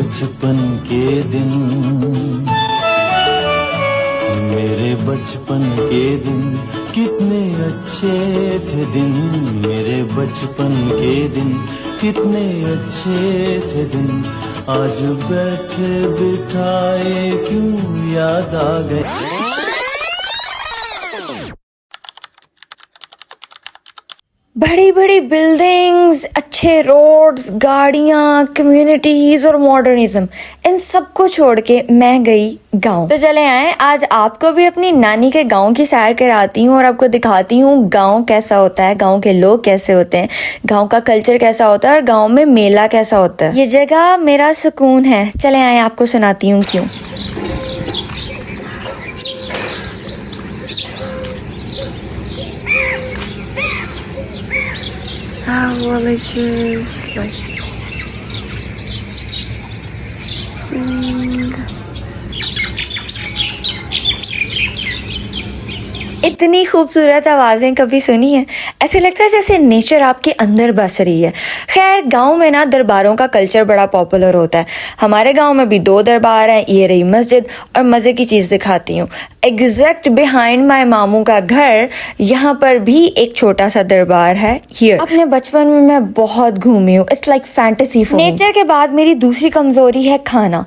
बचपन के दिन, मेरे बचपन के दिन कितने अच्छे थे दिन, मेरे बचपन के दिन कितने अच्छे थे दिन, आज बैठे बिठाए क्यों याद आ गए। बड़ी बड़ी बिल्डिंग्स, अच्छे रोड्स, गाड़ियाँ, कम्युनिटीज और मॉडर्निज्म, इन सब को छोड़ के मैं गई गांव। तो चले आए, आज आपको भी अपनी नानी के गांव की सैर कराती हूँ और आपको दिखाती हूँ गांव कैसा होता है, गांव के लोग कैसे होते हैं, गांव का कल्चर कैसा होता है और गांव में मेला कैसा होता है। ये जगह मेरा सुकून है। चले आए, आपको सुनाती हूँ क्यों। Our villages like इतनी खूबसूरत आवाजें कभी सुनी है? ऐसे लगता है जैसे नेचर आपके अंदर बस रही है। खैर, गांव में ना दरबारों का कल्चर बड़ा पॉपुलर होता है। हमारे गांव में भी 2 दरबार हैं। ये रही मस्जिद, और मजे की चीज दिखाती हूँ। एग्जैक्ट बिहाइंड माय मामू का घर, यहाँ पर भी एक छोटा सा दरबार है। हियर अपने बचपन में मैं बहुत घूमी हूँ। It's like fantasy for me. Nature के बाद मेरी दूसरी कमजोरी है खाना।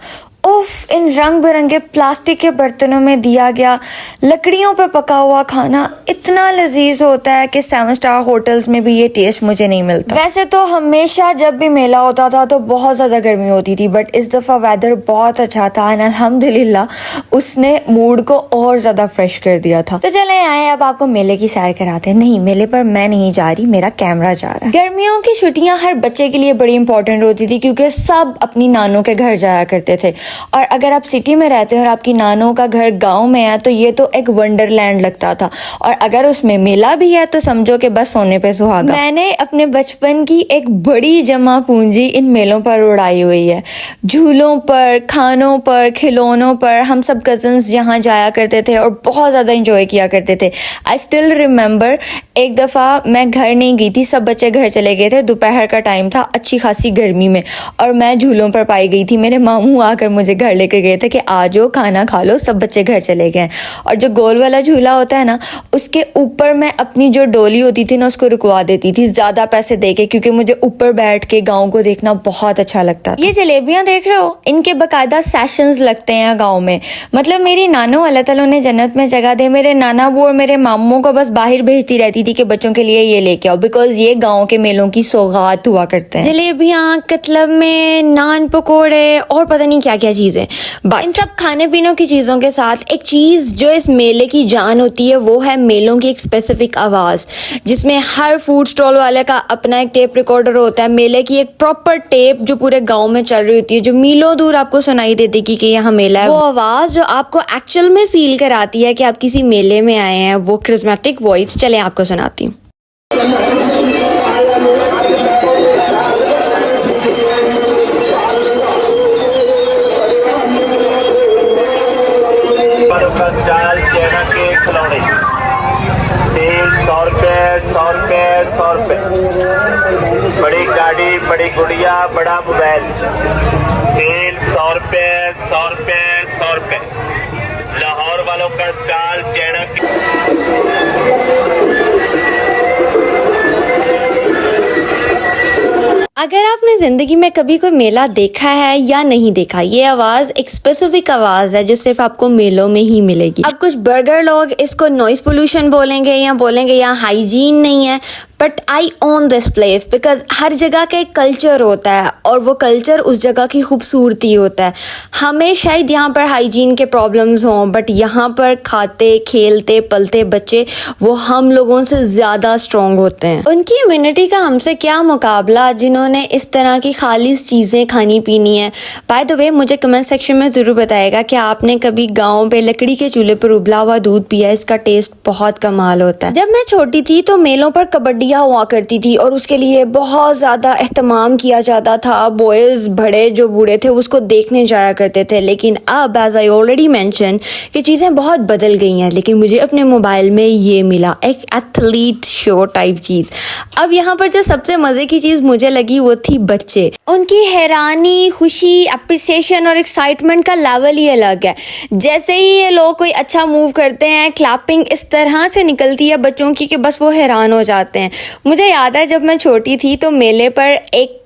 उफ, इन रंग बिरंगे प्लास्टिक के बर्तनों में दिया गया लकड़ियों पर पका हुआ खाना इतना लजीज होता है कि 7 स्टार होटल्स में भी ये टेस्ट मुझे नहीं मिलता। वैसे तो हमेशा जब भी मेला होता था तो बहुत ज्यादा गर्मी होती थी, बट इस दफा वेदर बहुत अच्छा था एंड अल्हम्दुलिल्लाह उसने मूड को और ज्यादा फ्रेश कर दिया था। तो चले आए, अब आपको मेले की सैर कराते हैं। नहीं, मेले पर मैं नहीं जा रही, मेरा कैमरा जा रहा है। गर्मियों की छुट्टियां हर बच्चे के लिए बड़ी इंपॉर्टेंट होती थी क्योंकि सब अपनी नानों के घर जाया करते थे। और अगर आप सिटी में रहते हैं और आपकी नानों का घर गांव में है तो ये तो एक वंडरलैंड लगता था। और अगर उसमें मेला भी है तो समझो कि बस सोने पे सुहागा। मैंने अपने बचपन की एक बड़ी जमा पूंजी इन मेलों पर उड़ाई हुई है। झूलों पर, खानों पर, खिलौनों पर हम सब कजन्स यहाँ जाया करते थे और बहुत ज्यादा इंजॉय किया करते थे। आई स्टिल रिमेम्बर, एक दफा मैं घर नहीं गई थी, सब बच्चे घर चले गए थे। दोपहर का टाइम था, अच्छी खासी गर्मी में, और मैं झूलों पर पाई गई थी। मेरे मामू आकर मुझे घर लेकर गए थे कि आ जाओ, खाना खा लो। सब बच्चे घर चले गए। और जो गोल वाला झूला होता है ना, उसके ऊपर मैं अपनी जो डोली होती थी ना उसको रुकवा देती थी ज्यादा पैसे देके, क्योंकि मुझे ऊपर बैठ के गाँव को देखना बहुत अच्छा लगता था। ये जलेबियां देख रहे हो, इनके बकायदा सेशंस लगते हैं गाँव में। मतलब मेरी नानो, अल्लाह ताला उन्हें जन्नत में जगह दे, मेरे नाना बू और मेरे मामू को बस बाहर भेजती रहती थी कि बच्चों के लिए ये लेके आओ, बिकॉज ये गाँव के मेलों की सौगात हुआ करते हैं। जलेबियां, कतलब में नान, पकोड़े और पता नहीं क्या क्या चीजें। इन सब खाने पीने की चीजों के साथ एक चीज जो इस मेले की जान होती है वो है मेलों की एक स्पेसिफिक आवाज, जिसमें हर फूड स्टॉल वाले का अपना एक टेप रिकॉर्डर होता है। मेले की एक प्रॉपर टेप जो पूरे गांव में चल रही होती है, जो मीलों दूर आपको सुनाई देती कि यहाँ मेला है। वो आवाज जो आपको एक्चुअल में फील कराती है कि आप किसी मेले में आए हैं, वो क्रिस्मेटिक वॉइस। चले आपको सुनाती हूँ। दाल चना के खिलौने, तेल 100 रुपये 100 रुपये 100 रुपये, बड़ी गाड़ी, बड़ी गुड़िया, बड़ा मोबाइल, तेल 100 रुपये 100 रुपये 100 रुपये। लाहौर वालों का दाल चना अगर आपने जिंदगी में कभी कोई मेला देखा है या नहीं देखा, ये आवाज एक स्पेसिफिक आवाज है जो सिर्फ आपको मेलों में ही मिलेगी। अब कुछ बर्गर लोग इसको नॉइस पोल्यूशन बोलेंगे या बोलेंगे यहाँ हाइजीन नहीं है, but I own this place because हर जगह का एक कल्चर होता है और वो कल्चर उस जगह की खूबसूरती होता है। हमें शायद यहाँ पर हाइजीन के प्रॉब्लम्स हों, बट यहाँ पर खाते खेलते पलते बच्चे वो हम लोगों से ज़्यादा स्ट्रॉन्ग होते हैं। उनकी इम्यूनिटी का हमसे क्या मुकाबला जिन्होंने इस तरह की खालिश चीज़ें खानी पीनी है। बाय द वे, मुझे कमेंट सेक्शन में ज़रूर बताएगा कि आपने कभी गाँव पे लकड़ी के चूल्हे पर उबला हुआ दूध पिया। इसका टेस्ट बहुत कमाल होता है। जब मैं छोटी थी तो मेलों पर कबड्डी हुआ करती थी और उसके लिए बहुत ज़्यादा एहतमाम किया जाता था। बॉयज़ बड़े जो बूढ़े थे उसको देखने जाया करते थे। लेकिन अब एज आई ऑलरेडी मेंशन कि चीज़ें बहुत बदल गई हैं। लेकिन मुझे अपने मोबाइल में ये मिला, एक एथलीट शो टाइप चीज़। अब यहाँ पर जो सबसे मज़े की चीज़ मुझे लगी लगी वो थी बच्चे। उनकी हैरानी, खुशी, अप्रिसिएशन और एक्साइटमेंट का लेवल ही अलग है। जैसे ही ये लोग कोई अच्छा मूव करते हैं, क्लैपिंग इस तरह से निकलती है बच्चों की कि बस वो हैरान हो जाते हैं। मुझे याद है जब मैं छोटी थी तो मेले पर एक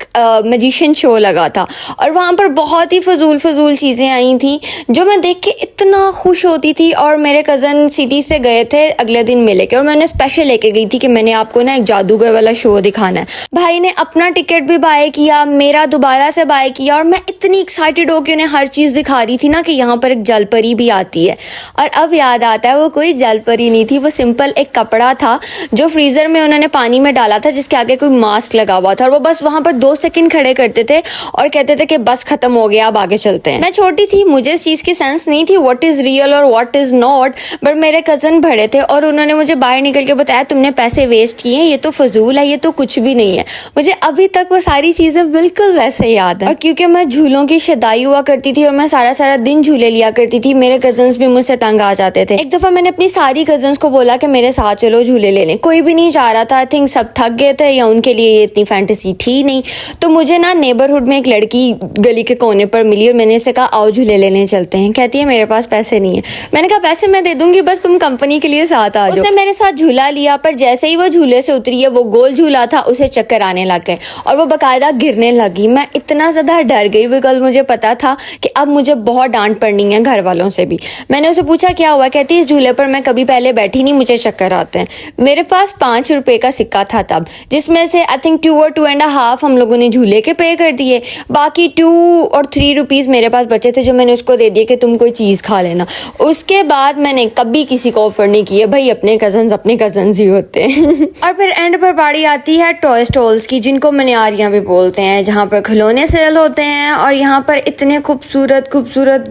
मैजिशियन शो लगा था और वहाँ पर बहुत ही फजूल चीज़ें आई थी जो मैं देख के इतना खुश होती थी। और मेरे कज़न सिटी से गए थे अगले दिन मेले के और मैंने स्पेशल लेके गई थी कि मैंने आपको ना एक जादूगर वाला शो दिखाना है। भाई ने अपना टिकट भी बाय किया, मेरा दोबारा से बाय किया और मैं इतनी एक्साइटेड होकर उन्हें हर चीज़ दिखा रही थी ना कि यहाँ पर एक जलपरी भी आती है। और अब याद आता है वो कोई जलपरी नहीं थी, वो सिंपल एक कपड़ा था जो फ्रीज़र में उन्होंने पानी में डाला था जिसके आगे कोई मास्क लगा हुआ था और वो बस वहाँ पर 2 सेकंड खड़े करते थे और कहते थे कि बस खत्म हो गया, अब आगे चलते हैं। मैं छोटी थी, मुझे इस चीज़ की सेंस नहीं थी व्हाट इज़ रियल और व्हाट इज़ नॉट, बट मेरे कज़न बड़े थे और उन्होंने मुझे बाहर निकल के बताया तुमने पैसे वेस्ट किए, ये तो फजूल है, ये तो कुछ भी नहीं है। मुझे अभी तक वो सारी चीज़ें बिल्कुल वैसे याद है। और क्योंकि मैं झूलों की शदाई हुआ करती थी और मैं सारा दिन झूले लिया करती थी, मेरे कज़न्स भी मुझसे तंग आ जाते थे। एक दफ़ा मैंने अपनी सारी कज़न्स को बोला कि मेरे साथ चलो झूले लेने, कोई भी नहीं जा रहा था। आई थिंक सब थक गए थे या उनके लिए ये इतनी फैंटेसी थी नहीं। तो मुझे ना नेबरहुड में एक लड़की गली के कोने पर मिली और मैंने उसे कहा आओ झूले लेने चलते हैं। कहती है मेरे पास पैसे नहीं है। मैंने कहा पैसे मैं दे दूंगी, बस तुम कंपनी के लिए साथ आ जाओ। उसने मेरे साथ झूला लिया, पर जैसे ही वो झूले से उतरी है, वो गोल झूला था, उसे चक्कर आने लग गए और वो बाकायदा गिरने लगी। मैं इतना ज़्यादा डर गई बिकॉज मुझे पता था कि अब मुझे बहुत डांट पड़नी है घर वालों से भी। मैंने उसे पूछा क्या हुआ, कहती है इस झूले पर मैं कभी पहले बैठी नहीं, मुझे चक्कर आते हैं। मेरे पास 5 रुपए का सिक्का था तब, जिसमें से आई थिंक 2 और 2.5 हम लोगों ने झूले के पे कर दिए, बाकी 2 और 3 रुपीज़ मेरे पास बचे थे जो मैंने उसको दे दिए कि तुम कोई चीज़ खा लेना। उसके बाद मैंने कभी किसी को ऑफर नहीं किया, भाई अपने कजन्स ही होते हैं। और फिर एंड पर बारी आती है टॉय स्टॉल्स की, जिनको मनियारियाँ भी बोलते हैं, जहाँ पर खिलौने सेल होते हैं और यहाँ पर इतने खूबसूरत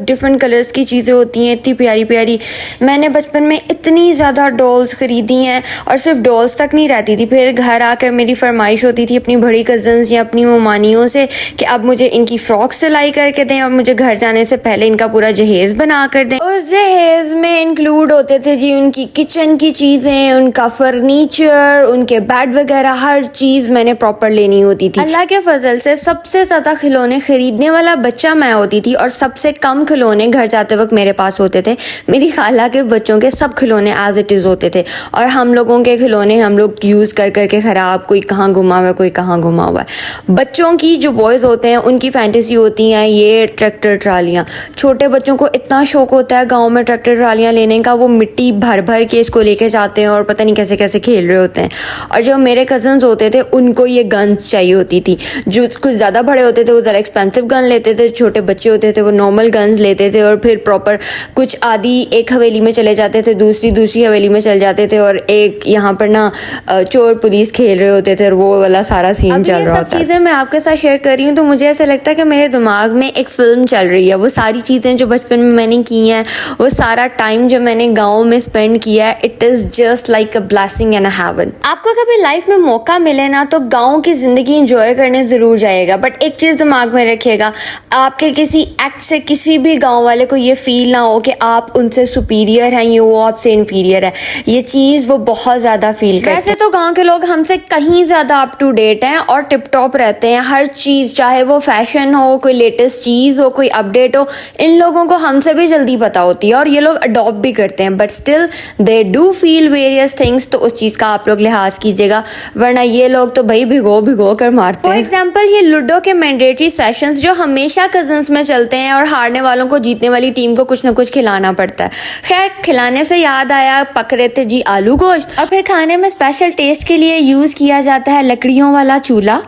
डिफरेंट कलर्स की चीज़ें होती हैं, इतनी प्यारी प्यारी। मैंने बचपन में इतनी ज़्यादा डॉल्स खरीदी हैं और सिर्फ डॉल्स तक नहीं रहती थी, फिर घर आकर मेरी फरमाइश होती थी अपनी बड़ी कज़न्स या अपनी ममानियों से कि अब मुझे इनकी फ्रॉक सिलाई करके दें और मुझे घर जाने से पहले इनका पूरा जहेज़ बना कर दें। उस जहेज़ में इंक्लूड होते थे जी उनकी किचन की चीज़ें, उनका फर्नीचर, उनके बेड वगैरह, हर चीज़ मैंने प्रॉपर लेनी होती थी। अल्लाह के फजल से सबसे ज़्यादा खिलौने खरीदने वाला बच्चा मैं होती थी और सबसे कम खिलौने घर जाते वक्त मेरे पास होते थे। मेरी खाला के बच्चों के सब खिलौने एज इट इज़ होते थे और हम लोगों के खिलौने हम लोग यूज़ कर करके ख़राब, कोई कहाँ घुमा हुआ है, कोई कहाँ घुमा हुआ है। बच्चों की जो बॉयज़ होते हैं उनकी फैंटेसी होती हैं ये ट्रैक्टर ट्रालियाँ। छोटे बच्चों को इतना शौक होता है गाँव में ट्रैक्टर ट्रालियाँ लेने का, वो मिट्टी भर भर के इसको लेके जाते हैं और पता नहीं कैसे कैसे खेल रहे होते हैं। और जो मेरे कज़न्स होते थे उनको ये गन्स चाहिए होती थी। जो कुछ ज़्यादा बड़े होते थे वो ज़रा एक्सपेंसिव गन लेते थे, छोटे बच्चे होते थे वो नॉर्मल गन्स लेते थे और फिर प्रॉपर कुछ आदि एक हवेली में चले जाते थे, दूसरी हवेली में चले जाते थे और एक यहाँ पर ना चोर पुलिस खेल रहे होते थे और वो वाला सारा सीन चल रहा होता है। चीज़ें मैं आपके साथ शेयर कर रही हूँ तो मुझे ऐसा लगता है कि मेरे दिमाग में एक फिल्म चल रही है। वो सारी चीज़ें जो बचपन में मैंने की हैं, वो सारा टाइम जो मैंने गाँव में स्पेंड किया है, it is just like a blessing and a heaven. आपको कभी लाइफ में मौका मिले ना तो गाँव की ज़िंदगी इंजॉय करने ज़रूर जाएगा, बट एक चीज़ दिमाग में रखिएगा, आपके किसी एक्ट से किसी भी गाँव वाले को ये फील ना हो कि आप उनसे सुपीरियर हैं या वो आपसे इन्फीरियर है। ये चीज़ वो बहुत ज़्यादा फील करते हैं। वैसे तो गाँव के लोग हमसे कहीं ज़्यादा अप टू डेट हैं और टिप टॉप रहते हैं, हर चीज़ चाहे वो फैशन हो, कोई लेटेस्ट चीज़ हो, कोई अपडेट हो, इन लोगों को हमसे भी जल्दी पता होती है और ये लोग अडॉप्ट भी करते हैं, but still they do feel various things. तो उस चीज़ का आप लोग लिहाज कीजिएगा, वरना ये लोग तो भाई भिगो कर मारते हैं। फॉर एग्जाम्पल ये लूडो के मैंडेटरी सेशंस जो हमेशा कजन्स में चलते हैं और हारने वालों को जीतने वाली टीम को कुछ ना कुछ खिलाना पड़ता है। खैर खिलाने से याद आया, पक रहे थे जी आलू गोश्त और फिर खाने में स्पेशल टेस्ट के लिए यूज़ किया जाता है लकड़ियों वाला चूल्हा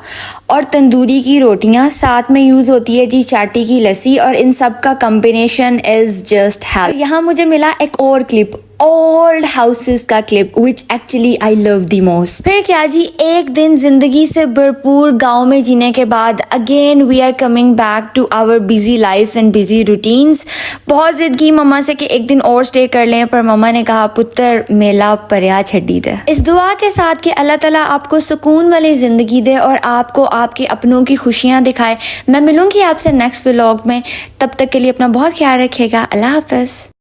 और तंदूरी की रोटियां, साथ में यूज़ होती है जी चाटी की लस्सी और इन सब का कॉम्बिनेशन इज़ जस्ट हेल्थ। यहाँ मुझे मिला एक और क्लिप, ओल्ड हाउसेस का clip which actually I love the most. फिर क्या जी, एक दिन जिंदगी से भरपूर गांव में जीने के बाद again we are coming back to our busy lives and busy routines. बहुत जिद की मम्मा से कि एक दिन और स्टे कर लें, पर मम्मा ने कहा पुत्र मेला परया छड्डी दे। इस दुआ के साथ कि अल्लाह ताला आपको सुकून वाली जिंदगी दे और आपको आपके अपनों की खुशियाँ दिखाए। मैं मिलूंगी आपसे नेक्स्ट व्लॉग में, तब तक के लिए अपना बहुत ख्याल रखिएगा। अल्लाह हाफिज।